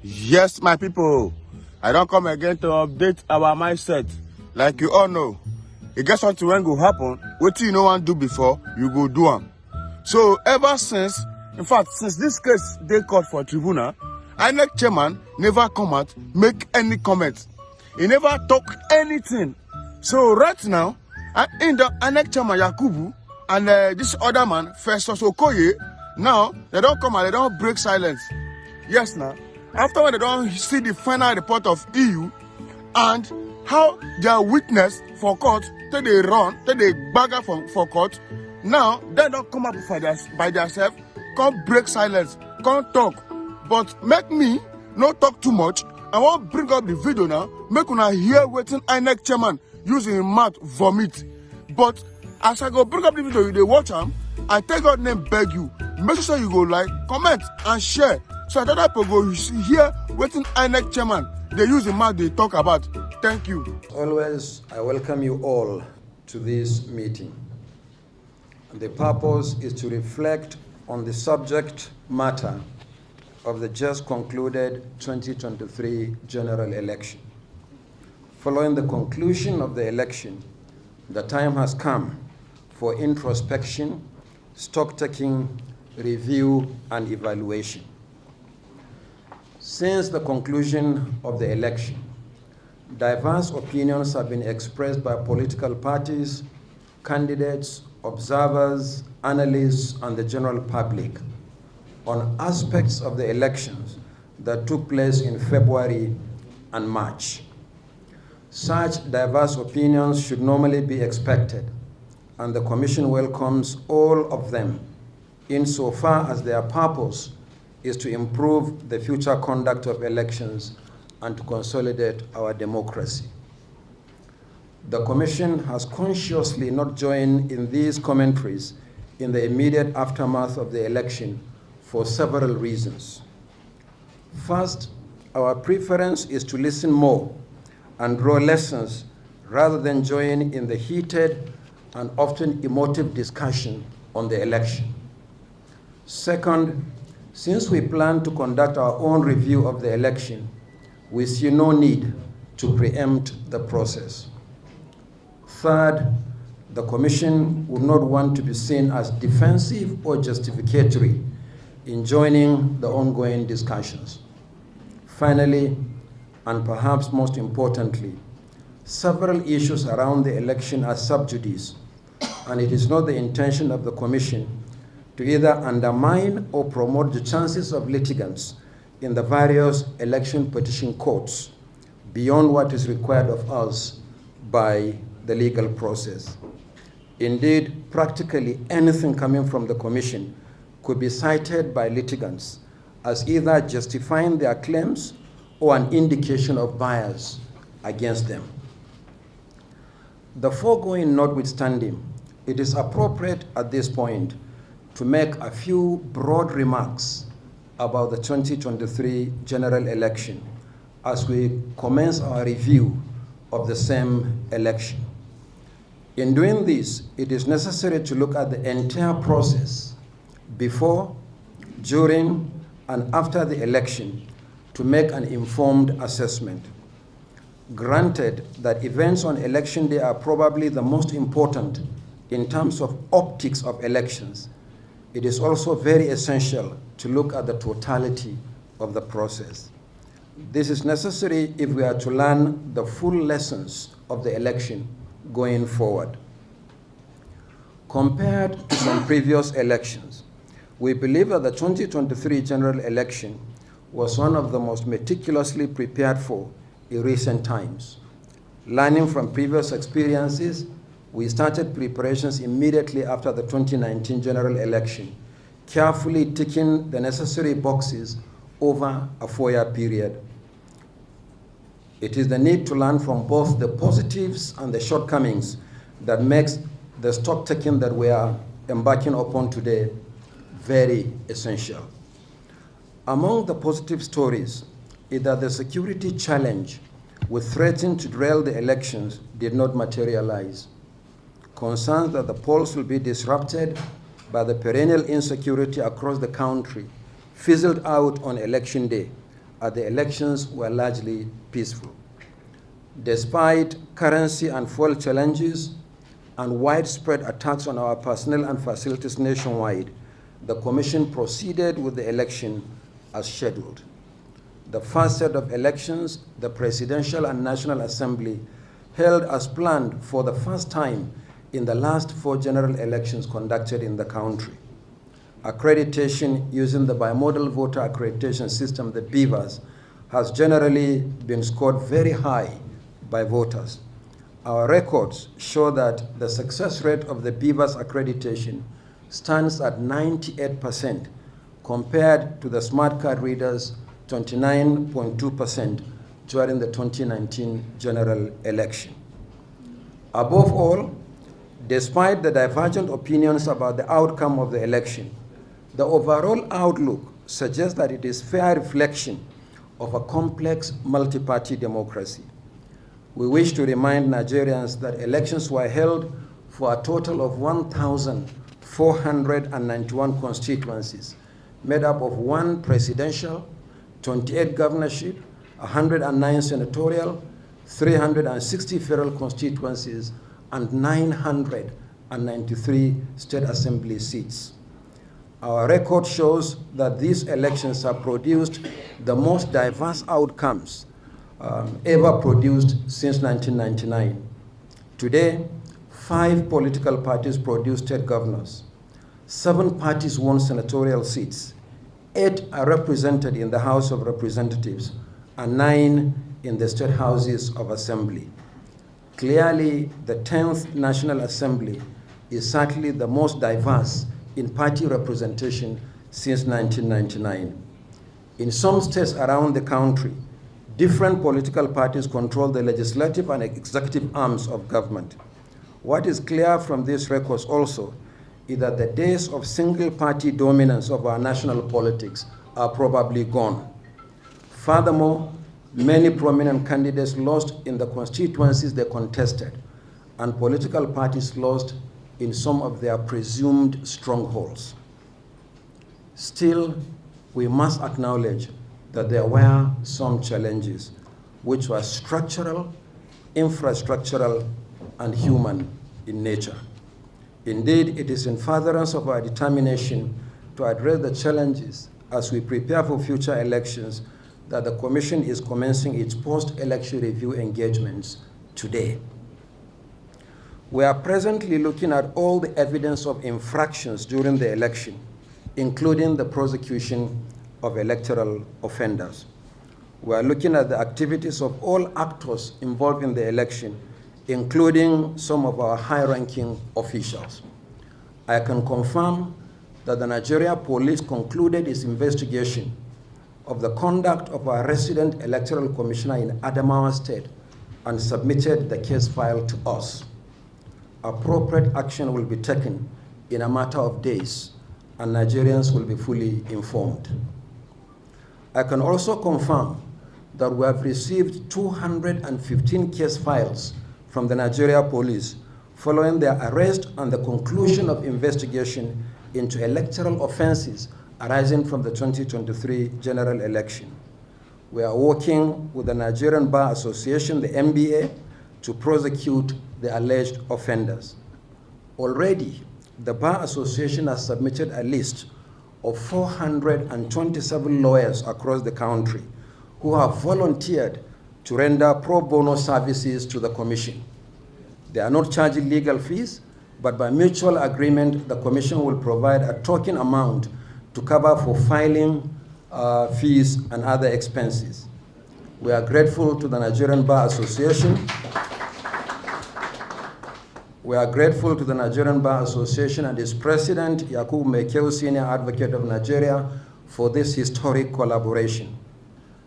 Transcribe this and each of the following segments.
Yes, my people, I don't come again to update our mindset. Like you all know, it gets something when go happen, what you no one do before, you go do them. So ever since, in fact, since this case they called for tribunal, INEC chairman never come out, make any comment. He never talk anything. So right now, in the INEC chairman Yakubu and this other man, Festus Okoye, now they don't come out, they don't break silence. Yes, now. After when they don't see the final report of EU and how their witness for court, till they run, till they bagger for court, now they don't come up by themselves, can't break silence, can't talk. But make me not talk too much. I want to bring up the video now, make una hear waiting INEC chairman using his mouth vomit. But as I go bring up the video, you they watch him, I take God name beg you, make sure you go like, comment and share. So that other people go hear waiting INEC chairman, they use the mouth they talk about. Thank you. Always, I welcome you all to this meeting. The purpose is to reflect on the subject matter of the just concluded 2023 general election. Following the conclusion of the election, the time has come for introspection, stock-taking, review, and evaluation. Since the conclusion of the election, diverse opinions have been expressed by political parties, candidates, observers, analysts, and the general public on aspects of the elections that took place in February and March. Such diverse opinions should normally be expected, and the Commission welcomes all of them insofar as their purpose is to improve the future conduct of elections and to consolidate our democracy. The Commission has consciously not joined in these commentaries in the immediate aftermath of the election for several reasons. First, our preference is to listen more and draw lessons rather than join in the heated and often emotive discussion on the election. Second, since we plan to conduct our own review of the election, we see no need to preempt the process. Third, the Commission would not want to be seen as defensive or justificatory in joining the ongoing discussions. Finally, and perhaps most importantly, several issues around the election are sub judice, and it is not the intention of the Commission to either undermine or promote the chances of litigants in the various election petition courts beyond what is required of us by the legal process. Indeed, practically anything coming from the Commission could be cited by litigants as either justifying their claims or an indication of bias against them. The foregoing notwithstanding, it is appropriate at this point to make a few broad remarks about the 2023 general election as we commence our review of the same election. In doing this, it is necessary to look at the entire process before, during, and after the election to make an informed assessment. Granted that events on election day are probably the most important in terms of optics of elections, it is also very essential to look at the totality of the process. This is necessary if we are to learn the full lessons of the election going forward. Compared to some previous elections, we believe that the 2023 general election was one of the most meticulously prepared for in recent times. Learning from previous experiences, we started preparations immediately after the 2019 general election, carefully ticking the necessary boxes over a 4-year period. It is the need to learn from both the positives and the shortcomings that makes the stock taking that we are embarking upon today very essential. Among the positive stories is that the security challenge which threatened to derail the elections did not materialize. Concerns that the polls will be disrupted by the perennial insecurity across the country fizzled out on election day, as the elections were largely peaceful. Despite currency and fuel challenges and widespread attacks on our personnel and facilities nationwide, the Commission proceeded with the election as scheduled. The first set of elections, the Presidential and National Assembly, held as planned for the first time in the last 4 general elections conducted in the country. Accreditation using the bimodal voter accreditation system, the BVAS, has generally been scored very high by voters. Our records show that the success rate of the BVAS accreditation stands at 98% compared to the smart card readers' 29.2% during the 2019 general election. Above all, despite the divergent opinions about the outcome of the election, the overall outlook suggests that it is a fair reflection of a complex multi-party democracy. We wish to remind Nigerians that elections were held for a total of 1,491 constituencies, made up of 1 presidential, 28 governorship, 109 senatorial, 360 federal constituencies, and 993 state assembly seats. Our record shows that these elections have produced the most diverse outcomes ever produced since 1999. Today, 5 political parties produce state governors. 7 parties won senatorial seats. 8 are represented in the House of Representatives, and 9 in the state houses of assembly. Clearly, the 10th National Assembly is certainly the most diverse in party representation since 1999. In some states around the country, different political parties control the legislative and executive arms of government. What is clear from these records also is that the days of single-party dominance of our national politics are probably gone. Furthermore, many prominent candidates lost in the constituencies they contested, and political parties lost in some of their presumed strongholds. Still, we must acknowledge that there were some challenges which were structural, infrastructural, and human in nature. Indeed, it is in furtherance of our determination to address the challenges as we prepare for future elections that the Commission is commencing its post-election review engagements today. We are presently looking at all the evidence of infractions during the election, including the prosecution of electoral offenders. We are looking at the activities of all actors involved in the election, including some of our high-ranking officials. I can confirm that the Nigeria Police concluded its investigation of the conduct of our resident electoral commissioner in Adamawa State and submitted the case file to us. Appropriate action will be taken in a matter of days, and Nigerians will be fully informed. I can also confirm that we have received 215 case files from the Nigeria Police following their arrest and the conclusion of investigation into electoral offenses arising from the 2023 general election. We are working with the Nigerian Bar Association, the NBA, to prosecute the alleged offenders. Already, the Bar Association has submitted a list of 427 lawyers across the country who have volunteered to render pro bono services to the Commission. They are not charging legal fees, but by mutual agreement, the Commission will provide a token amount to cover for filing fees and other expenses. We are grateful to the Nigerian Bar Association. We are grateful to the Nigerian Bar Association and its president, Yakubu Mekeu, Senior Advocate of Nigeria, for this historic collaboration.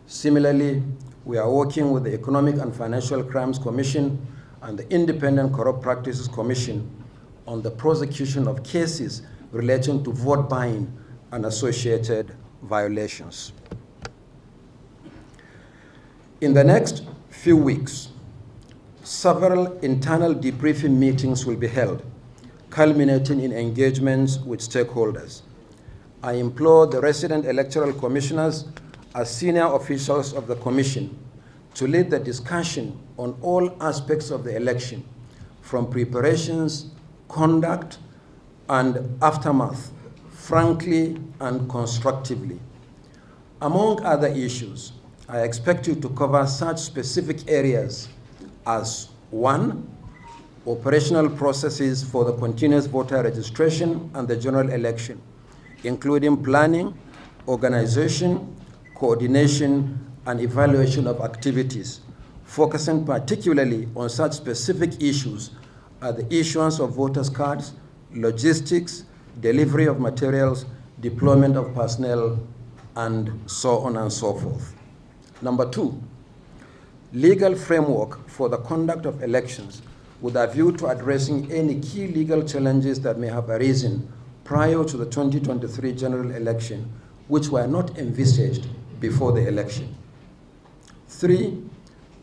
Similarly, we are working with the Economic and Financial Crimes Commission and the Independent Corrupt Practices Commission on the prosecution of cases relating to vote buying and associated violations. In the next few weeks, several internal debriefing meetings will be held, culminating in engagements with stakeholders. I implore the resident electoral commissioners as senior officials of the Commission to lead the discussion on all aspects of the election, from preparations, conduct, and aftermath, frankly and constructively. Among other issues, I expect you to cover such specific areas as 1. Operational processes for the continuous voter registration and the general election, including planning, organization, coordination, and evaluation of activities, focusing particularly on such specific issues as the issuance of voters' cards, logistics, delivery of materials, deployment of personnel, and so on and so forth. Number 2, legal framework for the conduct of elections with a view to addressing any key legal challenges that may have arisen prior to the 2023 general election, which were not envisaged before the election. 3,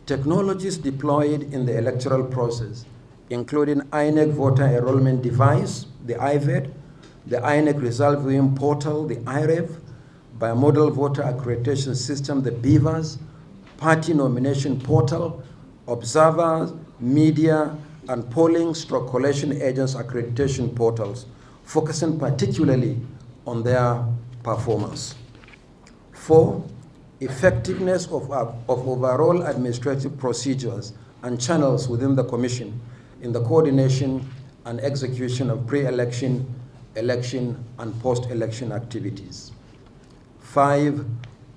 technologies deployed in the electoral process, including INEC voter enrollment device, the IVED, the INEC result viewing portal, the IREV, bimodal voter accreditation system, the BVAS, party nomination portal, observers, media, and polling/collation agents accreditation portals, focusing particularly on their performance. 4, effectiveness of overall administrative procedures and channels within the Commission in the coordination and execution of pre-election, election, and post-election activities. 5,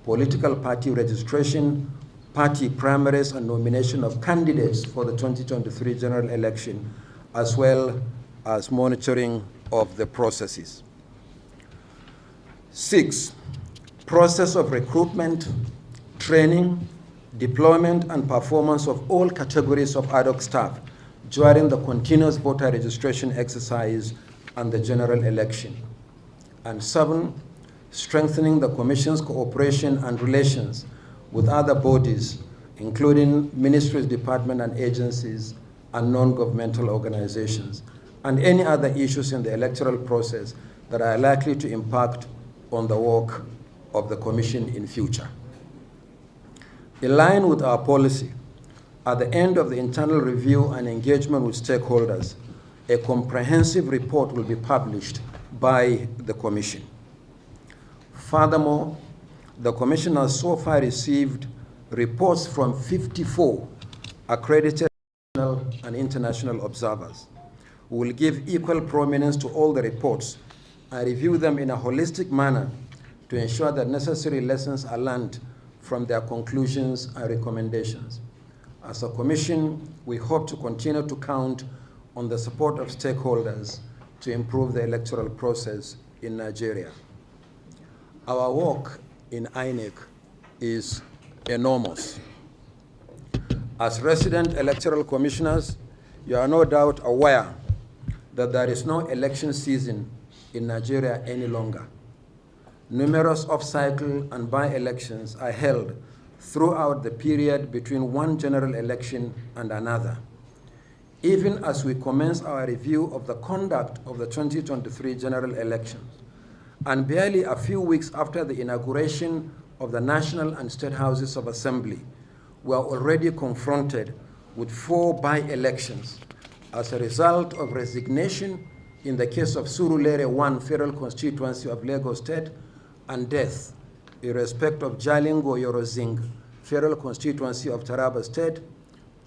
political party registration, party primaries, and nomination of candidates for the 2023 general election, as well as monitoring of the processes. 6, process of recruitment, training, deployment, and performance of all categories of ad hoc staff during the continuous voter registration exercise and the general election. And 7, strengthening the Commission's cooperation and relations with other bodies, including ministries, departments, and agencies, and non-governmental organizations, and any other issues in the electoral process that are likely to impact on the work of the Commission in future. In line with our policy, at the end of the internal review and engagement with stakeholders, a comprehensive report will be published by the Commission. Furthermore, the Commission has so far received reports from 54 accredited national and international observers. We will give equal prominence to all the reports and review them in a holistic manner to ensure that necessary lessons are learned from their conclusions and recommendations. As a Commission, we hope to continue to count on the support of stakeholders to improve the electoral process in Nigeria. Our work in INEC is enormous. As resident electoral commissioners, you are no doubt aware that there is no election season in Nigeria any longer. Numerous off-cycle and by-elections are held throughout the period between one general election and another. Even as we commence our review of the conduct of the 2023 general elections, and barely a few weeks after the inauguration of the National and State Houses of Assembly, we are already confronted with 4 by-elections as a result of resignation in the case of Surulere 1 Federal Constituency of Lagos State and death in respect of Jalingo Yorozing Federal Constituency of Taraba State,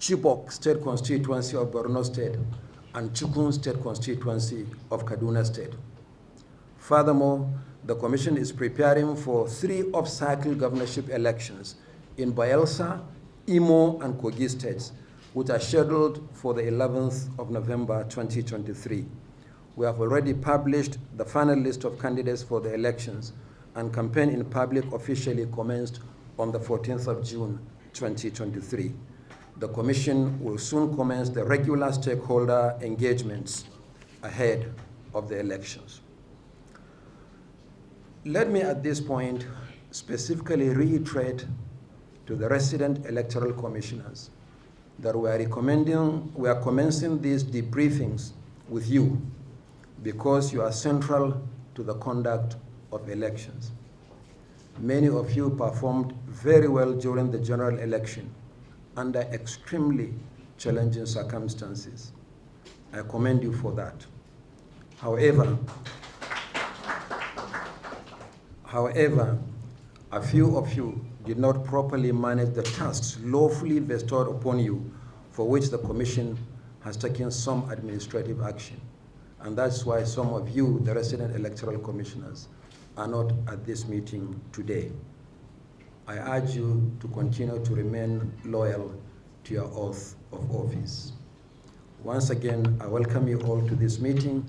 Chibok State Constituency of Borno State, and Chukun State Constituency of Kaduna State. Furthermore, the Commission is preparing for 3 off-cycle governorship elections in Bayelsa, Imo, and Kogi states, which are scheduled for the 11th of November 2023. We have already published the final list of candidates for the elections, and campaign in public officially commenced on the 14th of June 2023. The Commission will soon commence the regular stakeholder engagements ahead of the elections. Let me at this point specifically reiterate to the resident electoral commissioners that we are commencing these debriefings with you because you are central to the conduct of elections. Many of you performed very well during the general election under extremely challenging circumstances. I commend you for that. However, a few of you did not properly manage the tasks lawfully bestowed upon you, for which the Commission has taken some administrative action. And that's why some of you, the resident electoral commissioners, are not at this meeting today. I urge you to continue to remain loyal to your oath of office. Once again, I welcome you all to this meeting.